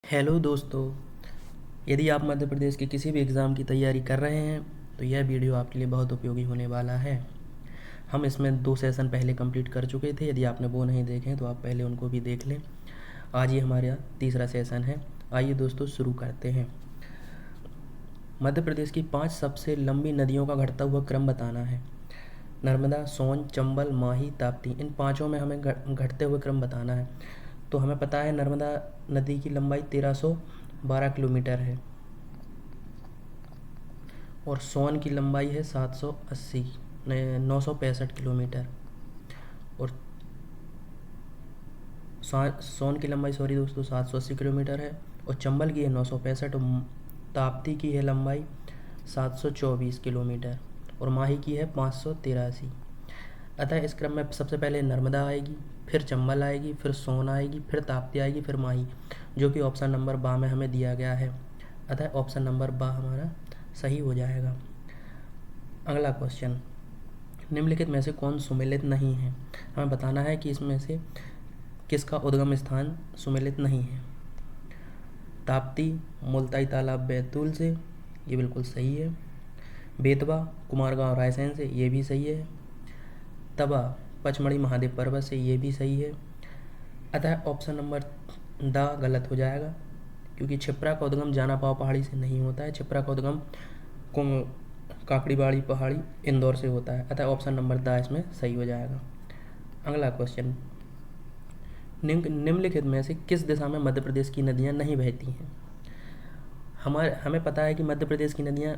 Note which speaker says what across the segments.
Speaker 1: Hello दोस्तों। यदि आप मध्य प्रदेश के किसी भी एग्ज़ाम की तैयारी कर रहे हैं तो यह वीडियो आपके लिए बहुत उपयोगी होने वाला है। हम इसमें 2 सेशन पहले कंप्लीट कर चुके थे। यदि आपने वो नहीं देखे तो आप पहले उनको भी देख लें। आज ये हमारा तीसरा सेशन है। आइए दोस्तों शुरू करते हैं। मध्य प्रदेश की 5 सबसे लंबी नदियों का घटता हुआ क्रम बताना है। नर्मदा, सोन, चंबल, माही, ताप्ती, इन पाँचों में हमें घटते हुए क्रम बताना है। तो हमें पता है नर्मदा नदी की लंबाई 1312 किलोमीटर है और सोन की लंबाई है 780 965 किलोमीटर। और सोन की लंबाई सॉरी दोस्तों 780 किलोमीटर है और चंबल की है 965 और ताप्ती की है लंबाई 724 किलोमीटर और माही की है 583। अतः इस क्रम में सबसे पहले नर्मदा आएगी, फिर चंबल आएगी, फिर सोन आएगी, फिर ताप्ती आएगी, फिर माही, जो कि ऑप्शन नंबर बा में हमें दिया गया है। अतः ऑप्शन नंबर बा हमारा सही हो जाएगा। अगला क्वेश्चन, निम्नलिखित में से कौन सुमेलित नहीं है। हमें बताना है कि इसमें से किसका उद्गम स्थान सुमेलित नहीं है। ताप्ती मुल्ताई तालाब बैतूल से, ये बिल्कुल सही है। बेतवा कुमारगांव रायसेन से, ये भी सही है। तवा पचमढ़ी महादेव पर्वत से, ये भी सही है। अतः ऑप्शन नंबर द गलत हो जाएगा, क्योंकि छिप्रा का उद्गम जानापाव पहाड़ी से नहीं होता है। छिप्रा का उद्गम काकड़ीबाड़ी पहाड़ी इंदौर से होता है। अतः ऑप्शन नंबर द इसमें सही हो जाएगा। अगला क्वेश्चन, निम्नलिखित में से किस दिशा में मध्य प्रदेश की नदियाँ नहीं बहती हैं। हमें पता है कि मध्य प्रदेश की नदियाँ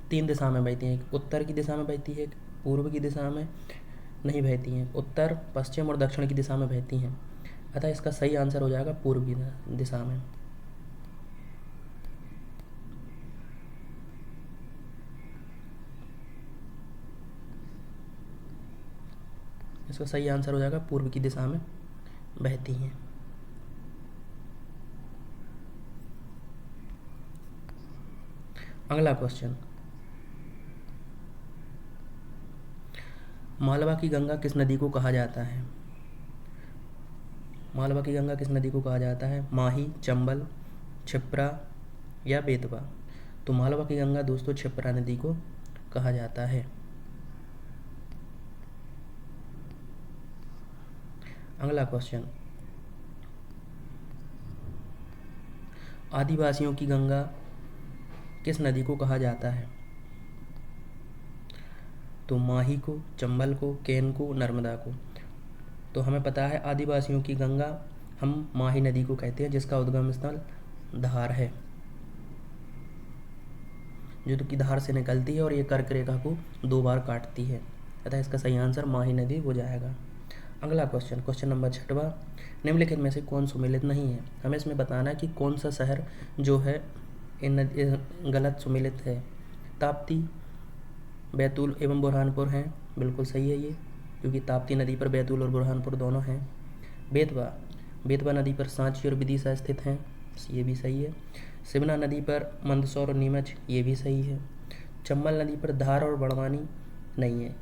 Speaker 1: 3 दिशा में बहती हैं। एक उत्तर की दिशा में बहती है, पूर्व की दिशा में नहीं बहती हैं, उत्तर, पश्चिम और दक्षिण की दिशा में बहती हैं। अतः इसका सही आंसर हो जाएगा पूर्व की दिशा में। इसका सही आंसर हो जाएगा पूर्व की दिशा में बहती हैं। अगला क्वेश्चन, मालवा की गंगा किस नदी को कहा जाता है। मालवा की गंगा किस नदी को कहा जाता है। माही, चंबल, छिप्रा या बेतवा। तो मालवा की गंगा दोस्तों छिप्रा नदी को कहा जाता है। अगला क्वेश्चन, आदिवासियों की गंगा किस नदी को कहा जाता है। तो माही को, चंबल को, केन को, नर्मदा को। तो हमें पता है आदिवासियों की गंगा हम माही नदी को कहते हैं, जिसका उद्गम स्थल धार है, जो कि धार से निकलती है और ये कर्क रेखा को 2 बार काटती है। अतः इसका सही आंसर माही नदी हो जाएगा। अगला क्वेश्चन, क्वेश्चन नंबर 6वां, निम्नलिखित में से कौन सुमेलित नहीं है। हमें इसमें बताना है कि कौन सा शहर जो है इन गलत सुमेलित है। ताप्ती, बैतूल एवं बुरहानपुर हैं, बिल्कुल सही है ये, क्योंकि ताप्ती नदी पर बैतूल और बुरहानपुर दोनों हैं। बेतवा नदी पर सांची और विदिशा स्थित हैं, ये भी सही है। सिवना नदी पर मंदसौर और नीमच, ये भी सही है। चंबल नदी पर धार और बड़वानी नहीं है।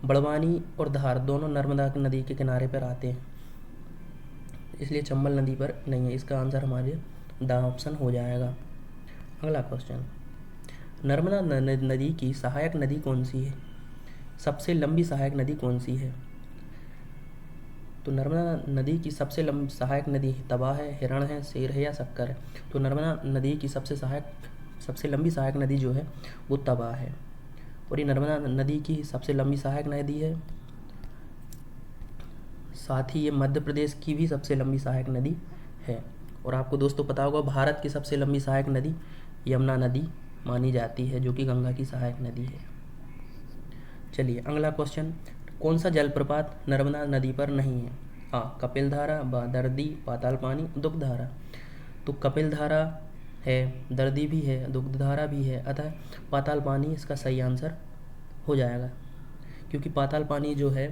Speaker 1: बड़वानी और धार दोनों नर्मदा नदी के किनारे पर आते हैं, इसलिए चंबल नदी पर नहीं है। इसका आंसर हमारे द ऑप्शन हो जाएगा। अगला क्वेश्चन, नर्मदा नदी की सहायक नदी कौन सी है। सबसे लंबी सहायक नदी कौन सी है। तो नर्मदा नदी की सबसे लंबी सहायक नदी तवा है, हिरण है, शेर है या शक्कर है। तो नर्मदा नदी की सबसे लंबी सहायक नदी जो है वो तवा है, और ये नर्मदा नदी की सबसे लंबी सहायक नदी है। साथ ही ये मध्य प्रदेश की भी सबसे लंबी सहायक नदी है। और आपको दोस्तों पता होगा भारत की सबसे लंबी सहायक नदी यमुना नदी मानी जाती है, जो कि गंगा की सहायक नदी है। चलिए अगला क्वेश्चन, कौन सा जलप्रपात नर्मदा नदी पर नहीं है। आ कपिल धारा, बा दर्दी, पाताल पानी, दुग्ध धारा। तो कपिल धारा है, दर्दी भी है, दुग्ध धारा भी है, अतः पाताल पानी इसका सही आंसर हो जाएगा, क्योंकि पाताल पानी जो है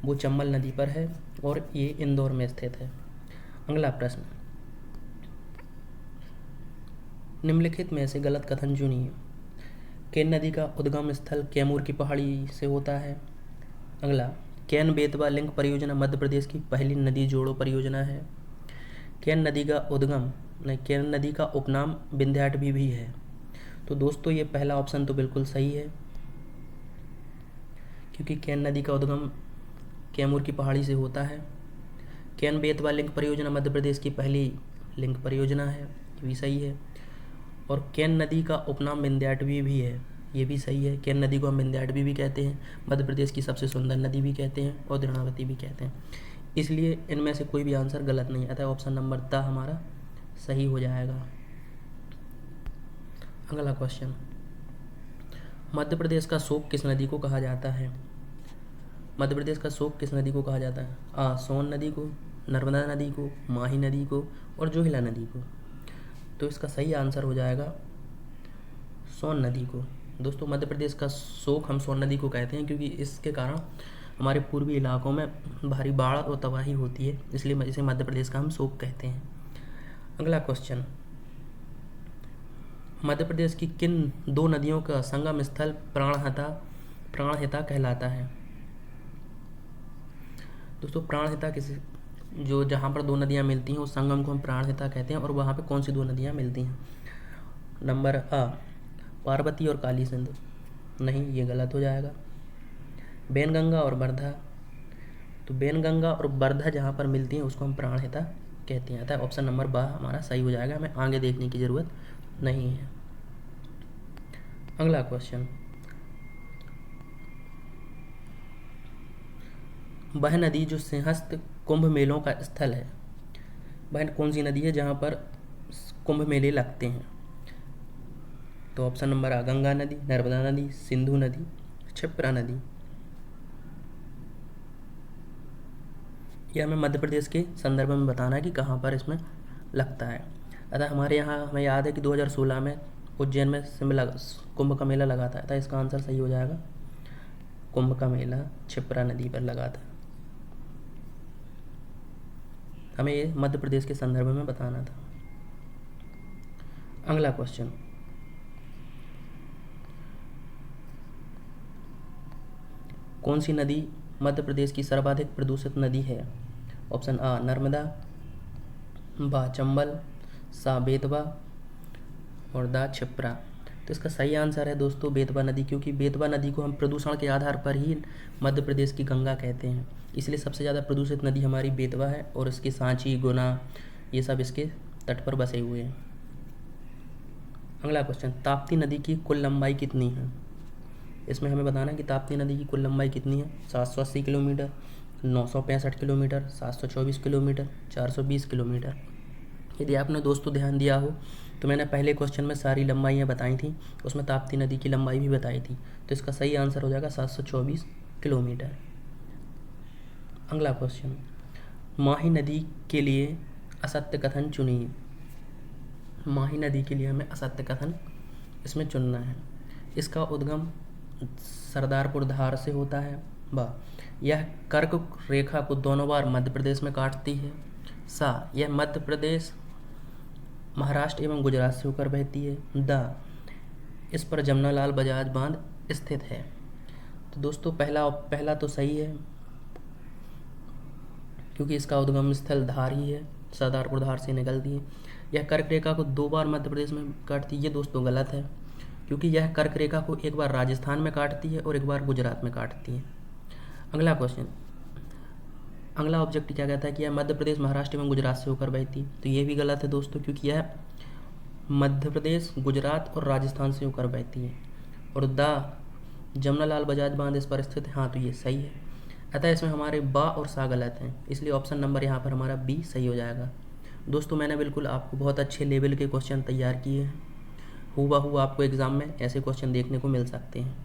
Speaker 1: वो चंबल नदी पर है और ये इंदौर में स्थित है। अगला प्रश्न, निम्नलिखित में से गलत कथन चुनिए। केन नदी का उद्गम स्थल कैमूर की पहाड़ी से होता है। अगला, केन बेतवा लिंक परियोजना मध्य प्रदेश की पहली नदी जोड़ो परियोजना है। केन नदी का उद्गम नहीं, केन नदी का उपनाम विंध्याटवी भी है। तो दोस्तों ये पहला ऑप्शन तो बिल्कुल सही है, क्योंकि केन नदी का उद्गम कैमूर की पहाड़ी से होता है। केन बेतवा लिंक परियोजना मध्य प्रदेश की पहली लिंक परियोजना है, ये भी सही है। और केन नदी का उपनाम विंध्याटवी भी है, ये भी सही है। केन नदी को हम विंध्याटवी भी कहते हैं, मध्य प्रदेश की सबसे सुंदर नदी भी कहते हैं और द्रोणावती भी कहते हैं। इसलिए इनमें से कोई भी आंसर गलत नहीं आता है, ऑप्शन नंबर द हमारा सही हो जाएगा। अगला क्वेश्चन, मध्य प्रदेश का शोक किस नदी को कहा जाता है? मध्य प्रदेश का शोक किस नदी को कहा जाता है? आ सोन नदी को, नर्मदा नदी को, माही नदी को और जोहिला नदी को। तो इसका सही आंसर हो जाएगा सोन नदी को। दोस्तों मध्य प्रदेश का शोक हम सोन नदी को कहते हैं, क्योंकि इसके कारण हमारे पूर्वी इलाकों में भारी बाढ़ और तबाही होती है, इसलिए इसे मध्य प्रदेश का हम शोक कहते हैं। अगला क्वेश्चन, मध्य प्रदेश की किन दो नदियों का संगम स्थल प्राणहिता कहलाता है? दोस्तों प्राणहिता जो जहाँ पर दो नदियाँ मिलती हैं उस संगम को हम प्राणहिता कहते हैं। और वहाँ पे कौन सी दो नदियाँ मिलती हैं? नंबर आ पार्वती और काली सिंधु, नहीं ये गलत हो जाएगा। बेनगंगा और वर्धा, तो बेनगंगा और वर्धा जहाँ पर मिलती हैं उसको हम प्राणहिता कहते हैं। अतः ऑप्शन नंबर बा हमारा सही हो जाएगा, हमें आगे देखने की ज़रूरत नहीं है। अगला क्वेश्चन, वह नदी जो सिंहस्थ कुंभ मेलों का स्थल है, वह कौन सी नदी है जहाँ पर कुंभ मेले लगते हैं? तो ऑप्शन नंबर आ गंगा नदी, नर्मदा नदी, सिंधु नदी, क्षिप्रा नदी। यह हमें मध्य प्रदेश के संदर्भ में बताना है कि कहाँ पर इसमें लगता है। अतः हमारे यहाँ हमें याद है कि 2016 में उज्जैन में कुंभ का मेला लगा था, अतः इसका आंसर सही हो जाएगा। कुंभ का मेला क्षिप्रा नदी पर लगा था, हमें ये मध्य प्रदेश के संदर्भ में बताना था। अगला क्वेश्चन, कौन सी नदी मध्य प्रदेश की सर्वाधिक प्रदूषित नदी है? ऑप्शन आ नर्मदा, बा चंबल, सा बेतवा और दा क्षिप्रा। तो इसका सही आंसर है दोस्तों बेतवा नदी, क्योंकि बेतवा नदी को हम प्रदूषण के आधार पर ही मध्य प्रदेश की गंगा कहते हैं, इसलिए सबसे ज़्यादा प्रदूषित नदी हमारी बेतवा है और इसके सांची, गुना ये सब इसके तट पर बसे हुए हैं। अगला क्वेश्चन, ताप्ती नदी की कुल लंबाई कितनी है? इसमें हमें बताना है कि ताप्ती नदी की कुल लंबाई कितनी है। 780 किलोमीटर, 965 किलोमीटर, 724 किलोमीटर, 420 किलोमीटर। यदि आपने दोस्तों ध्यान दिया हो तो मैंने पहले क्वेश्चन में सारी लंबाइयाँ बताई थी, उसमें ताप्ती नदी की लंबाई भी बताई थी, तो इसका सही आंसर हो जाएगा 724 किलोमीटर। अगला क्वेश्चन, माही नदी के लिए असत्य कथन चुनिए। माही नदी के लिए हमें असत्य कथन इसमें चुनना है। इसका उद्गम सरदारपुर धार से होता है। बा यह कर्क रेखा को दोनों बार मध्य प्रदेश में काटती है। सा यह मध्य प्रदेश, महाराष्ट्र एवं गुजरात से होकर बहती है। द इस पर जमनालाल बजाज बांध स्थित है। तो दोस्तों पहला तो सही है, क्योंकि इसका उद्गम स्थल धार ही है, सरदारपुर धार से निकलती है। यह कर्क रेखा को 2 बार मध्य प्रदेश में काटती है, ये दोस्तों गलत है, क्योंकि यह कर्क रेखा को एक बार राजस्थान में काटती है और एक बार गुजरात में काटती है। अगला क्वेश्चन, अगला ऑब्जेक्ट क्या कहता है कि यह मध्य प्रदेश, महाराष्ट्र एवं गुजरात से होकर बहती, तो ये भी गलत है दोस्तों, क्योंकि यह मध्य प्रदेश, गुजरात और राजस्थान से होकर बहती है। और द जमनालाल बजाज बांध इस पर स्थित है, हाँ तो ये सही है। अतः इसमें हमारे बा और सा गलत हैं, इसलिए ऑप्शन नंबर यहाँ पर हमारा बी सही हो जाएगा। दोस्तों मैंने बिल्कुल आपको बहुत अच्छे लेवल के क्वेश्चन तैयार किए हैं, हूबहू आपको एग्ज़ाम में ऐसे क्वेश्चन देखने को मिल सकते हैं।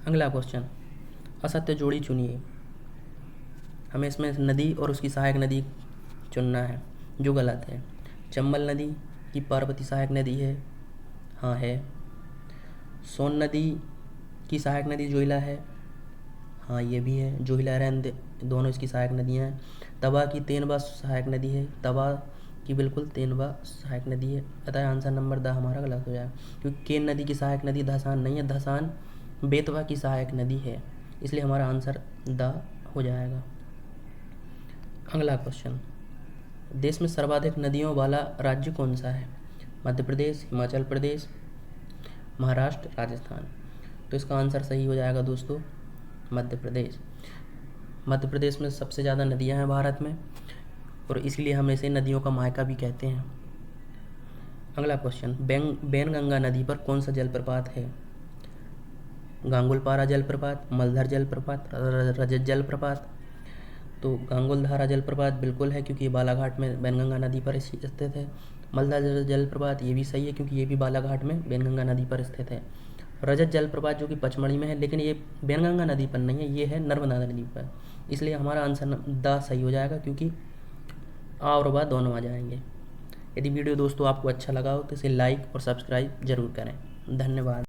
Speaker 1: अगला क्वेश्चन, असत्य जोड़ी चुनिए। हमें इसमें नदी और उसकी सहायक नदी चुनना है, जो गलत है। चंबल नदी की पार्वती सहायक नदी है, हाँ है। सोन नदी की सहायक नदी जोहिला है, हाँ ये भी है। जोहिला रैन दोनों इसकी सहायक नदियाँ हैं। तवा की तेनवा सहायक नदी है, तवा की बिल्कुल तेनवा सहायक नदी है। अतः आंसर नंबर द हमारा गलत हो जाएगा, क्योंकि केन नदी की सहायक नदी धसान नहीं है, धसान बेतवा की सहायक नदी है, इसलिए हमारा आंसर द हो जाएगा। अगला क्वेश्चन, देश में सर्वाधिक नदियों वाला राज्य कौन सा है? मध्य प्रदेश, हिमाचल प्रदेश, महाराष्ट्र, राजस्थान। तो इसका आंसर सही हो जाएगा दोस्तों मध्य प्रदेश। मध्य प्रदेश में सबसे ज़्यादा नदियां हैं भारत में, और इसलिए हम इसे नदियों का मायका भी कहते हैं। अगला क्वेश्चन, बैनगंगा नदी पर कौन सा जलप्रपात है? गांगुलपारा जलप्रपात, मलधर जलप्रपात, रजत जलप्रपात। तो गांगुलधारा जलप्रपात बिल्कुल है, क्योंकि ये बालाघाट में बैनगंगा नदी पर स्थित है। मलधर जलप्रपात ये भी सही है, क्योंकि ये भी बालाघाट में बैनगंगा नदी पर स्थित है। रजत जलप्रपात जो कि पचमढ़ी में है, लेकिन ये बैनगंगा नदी पर नहीं है, ये है नर्मदा नदी पर। इसलिए हमारा आंसर द सही हो जाएगा, क्योंकि आ और बा दोनों आ जाएंगे। यदि वीडियो दोस्तों आपको अच्छा लगा हो तो इसे लाइक और सब्सक्राइब जरूर करें। धन्यवाद।